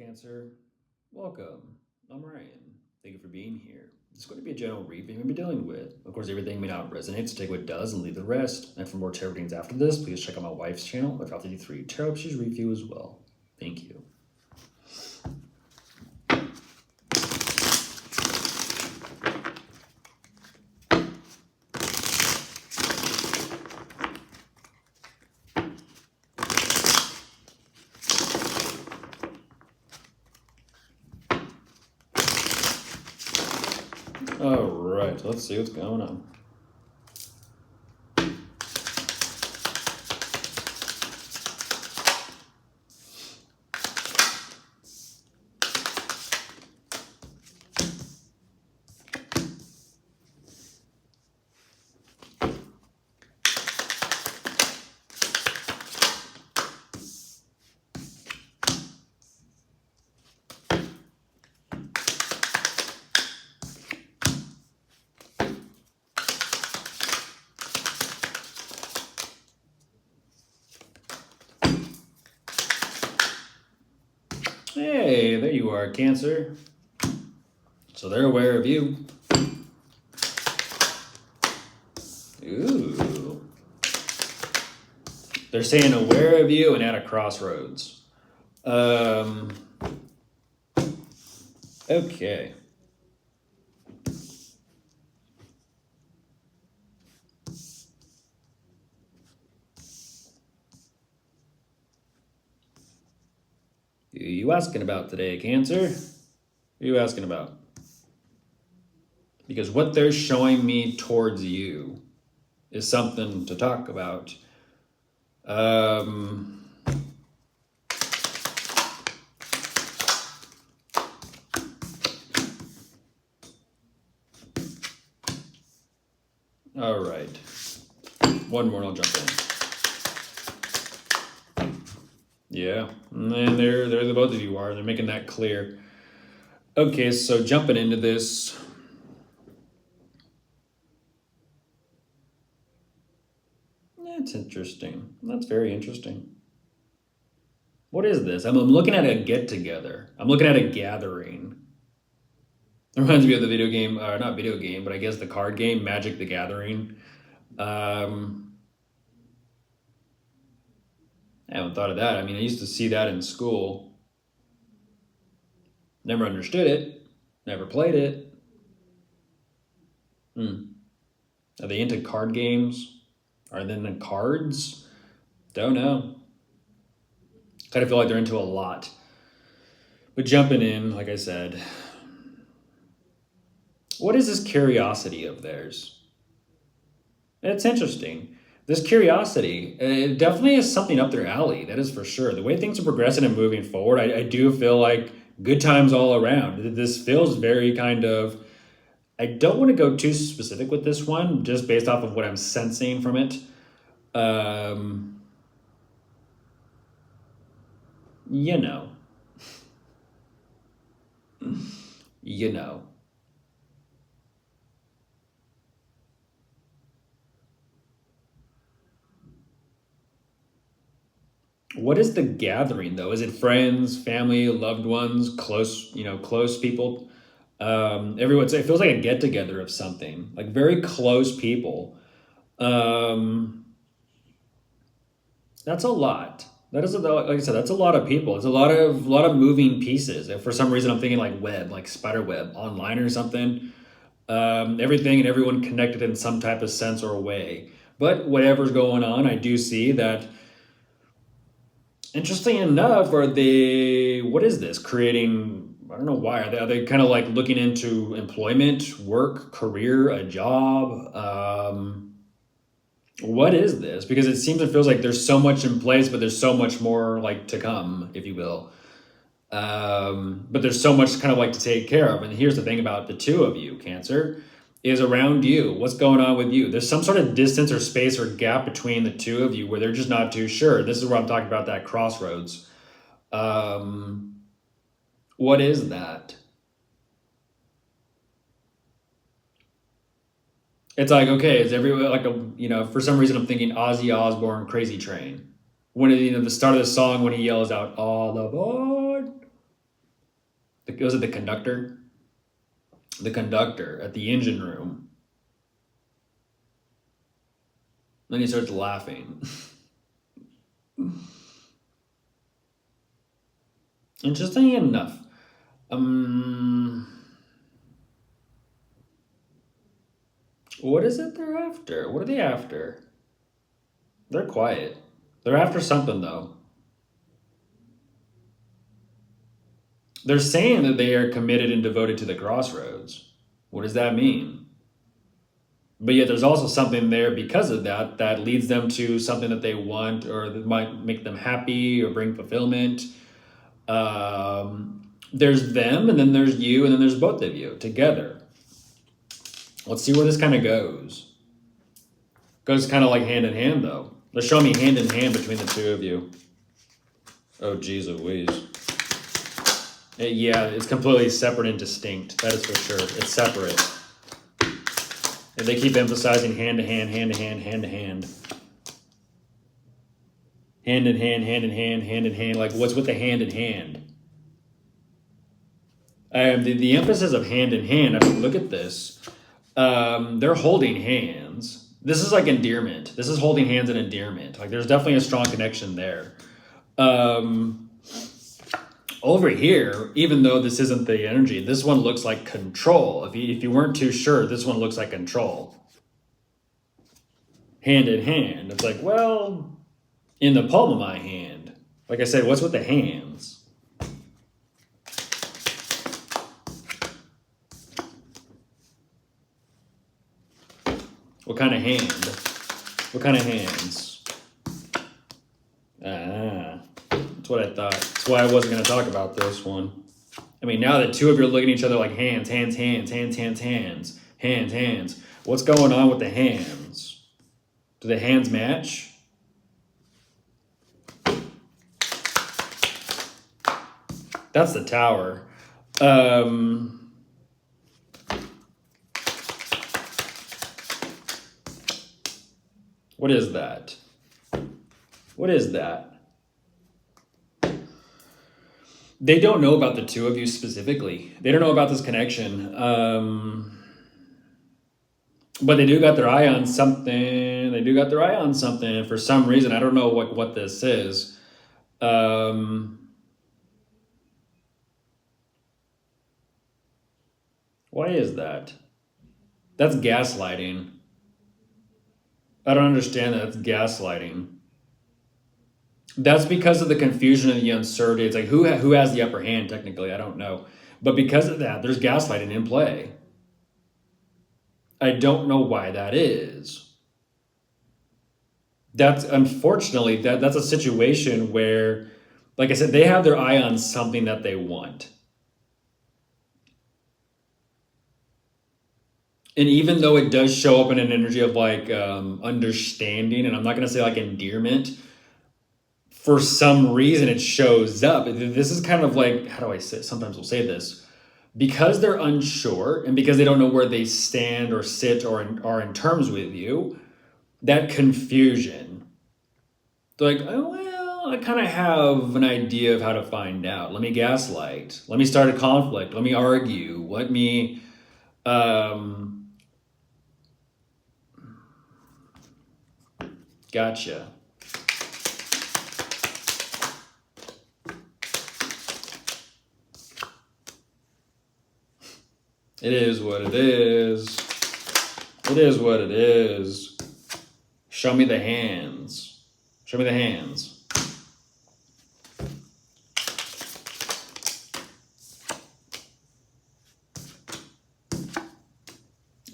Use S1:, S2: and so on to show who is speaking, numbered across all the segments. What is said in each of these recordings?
S1: Cancer. Welcome. I'm Ryan. Thank you for being here. It's going to be a general reading we'll be dealing with. Of course, everything may not resonate, so take what does and leave the rest. And for more tarot readings after this, please check out my wife's channel, Without53 Tarot. She's review as well. Thank you. All right, let's see what's going on. Hey, there you are, Cancer. So they're aware of you. Ooh. They're saying aware of you and at a crossroads. Okay. Who are you asking about today, Cancer? Who are you asking about? Because what they're showing me towards you is something to talk about. All right. One more and I'll jump in. Yeah, and there the both of you are. They're making that clear. Okay, so jumping into this. That's interesting. That's very interesting. What is this? I'm looking at a get-together. I'm looking at a gathering. It reminds me of the video game, not video game, but I guess the card game, Magic the Gathering. I haven't thought of that. I mean, I used to see that in school. Never understood it. Never played it. Are they into card games? Are they into cards? Don't know. Kind of feel like they're into a lot. But jumping in, like I said, what is this curiosity of theirs? It's interesting. This curiosity, it definitely is something up their alley, that is for sure. The way things are progressing and moving forward, I do feel like good times all around. This feels very kind of, I don't want to go too specific with this one, just based off of what I'm sensing from it. You know. You know. What is the gathering though? Is it friends, family, loved ones, close people? Everyone's, it feels like a get together of something, like very close people. That's a lot. That is, like I said, that's a lot of people. It's a lot of moving pieces. And for some reason, I'm thinking like web, like spider web, online or something. Everything and everyone connected in some type of sense or way. But whatever's going on, I do see that. Interesting enough, are they? What is this? Creating? I don't know why. Are they kind of like looking into employment, work, career, a job? What is this? Because it seems and feels like there's so much in place, but there's so much more like to come, if you will. But there's so much kind of like to take care of. And here's the thing about the two of you, Cancer, is around you. What's going on with you? There's some sort of distance or space or gap between the two of you where they're just not too sure. This is where I'm talking about that crossroads. What is that? It's like, okay, is everyone like for some reason I'm thinking Ozzy Osbourne, Crazy Train. When the start of the song when he yells out, all aboard. Was it the conductor? The conductor at the engine room. Then he starts laughing. Interesting enough. What is it they're after? What are they after? They're quiet. They're after something, though. They're saying that they are committed and devoted to the crossroads. What does that mean? But yet there's also something there because of that that leads them to something that they want or that might make them happy or bring fulfillment. There's them, and then there's you, and then there's both of you together. Let's see where this kind of goes. Goes kind of like hand in hand, though. They're showing me hand in hand between the two of you. Oh, geez Louise. Yeah, it's completely separate and distinct. That is for sure. It's separate. And they keep emphasizing hand to hand, hand to hand, hand to hand. Hand in hand, hand in hand, hand in hand. Like, what's with the hand in hand? The emphasis of hand in hand, I mean, look at this. They're holding hands. This is like endearment. This is holding hands and endearment. Like, there's definitely a strong connection there. Over here, even though this isn't the energy, this one looks like control. If you weren't too sure, this one looks like control. Hand in hand. It's like, well, in the palm of my hand. Like I said, what's with the hands? What kind of hand? What kind of hands? That's what I thought. That's why I wasn't going to talk about this one. I mean, now that two of you are looking at each other like hands, hands, hands, hands, hands, hands, hands, hands. What's going on with the hands? Do the hands match? That's the Tower. What is that? What is that? They don't know about the two of you specifically. They don't know about this connection. But they do got their eye on something. They do got their eye on something. And for some reason, I don't know what this is. Why is that? That's gaslighting. I don't understand that. It's gaslighting. That's because of the confusion and the uncertainty. It's like, who has the upper hand, technically? I don't know. But because of that, there's gaslighting in play. I don't know why that is. That's, unfortunately, that's a situation where, like I said, they have their eye on something that they want. And even though it does show up in an energy of like understanding, and I'm not going to say like endearment, for some reason it shows up. This is kind of like, how do I say, sometimes we'll say this, because they're unsure and because they don't know where they stand or sit or are in terms with you, that confusion. They're like, oh, well, I kind of have an idea of how to find out. Let me gaslight. Let me start a conflict. Let me argue. Let me... Gotcha. It is what it is. It is what it is. Show me the hands. Show me the hands.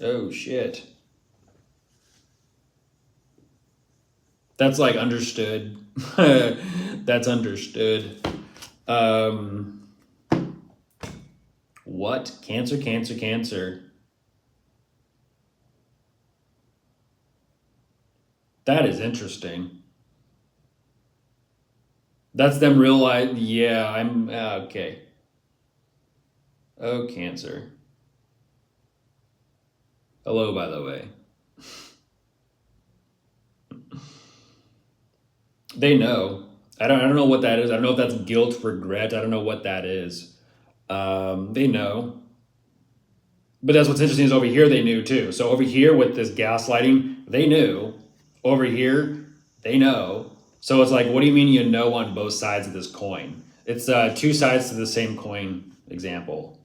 S1: Oh, shit. That's like understood. That's understood. What? Cancer, cancer, cancer. That is interesting. That's them realize, yeah, I'm, okay. Oh, Cancer. Hello, by the way. They know. I don't know what that is. I don't know if that's guilt, regret. I don't know what that is. They know. But that's what's interesting is over here they knew too. So over here with this gaslighting, they knew. Over here, they know. So it's like, what do you mean you know on both sides of this coin? It's two sides to the same coin example.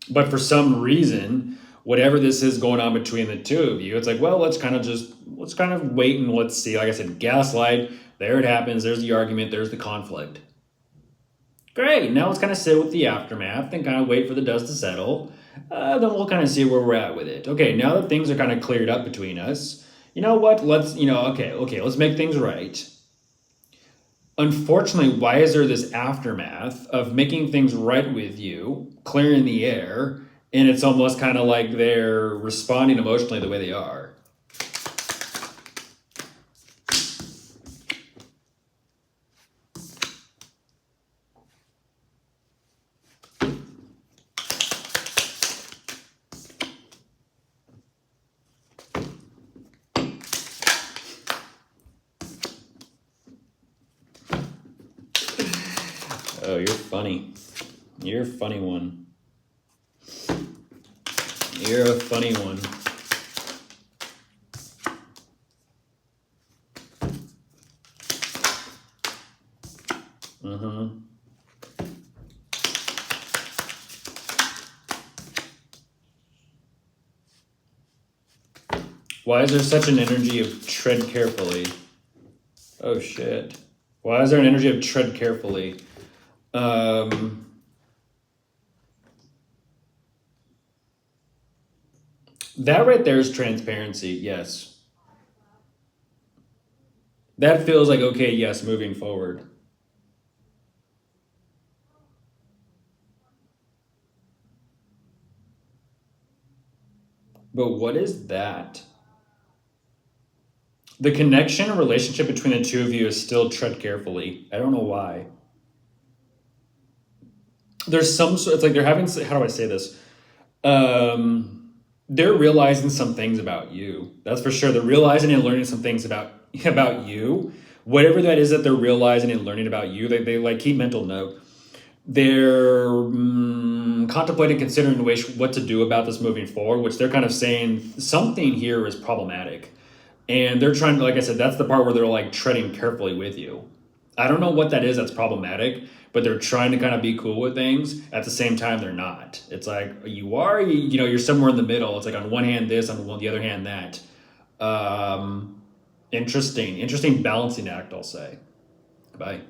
S1: But for some reason, whatever this is going on between the two of you, it's like, well, let's kind of wait and let's see. Like I said, gaslight, there it happens, there's the argument, there's the conflict. Great, now let's kind of sit with the aftermath and kind of wait for the dust to settle. Then we'll kind of see where we're at with it. Okay, now that things are kind of cleared up between us, you know what? Okay, let's make things right. Unfortunately, why is there this aftermath of making things right with you, clearing the air, and it's almost kind of like they're responding emotionally the way they are? Oh, you're funny. You're a funny one. You're a funny one. Mm-hmm. Why is there such an energy of tread carefully? Oh shit. Why is there an energy of tread carefully? That right there is transparency, yes. That feels like, okay, yes, moving forward. But what is that? The connection or relationship between the two of you is still tread carefully. I don't know why. There's it's like they're having, how do I say this? They're realizing some things about you. That's for sure. They're realizing and learning some things about you. Whatever that is that they're realizing and learning about you, they like keep mental note. They're contemplating, considering what to do about this moving forward, which they're kind of saying something here is problematic. And they're trying to, like I said, that's the part where they're like treading carefully with you. I don't know what that is that's problematic, but they're trying to kind of be cool with things. At the same time, they're not. It's like you're somewhere in the middle. It's like on one hand this, on the other hand that. Interesting balancing act, I'll say. Bye.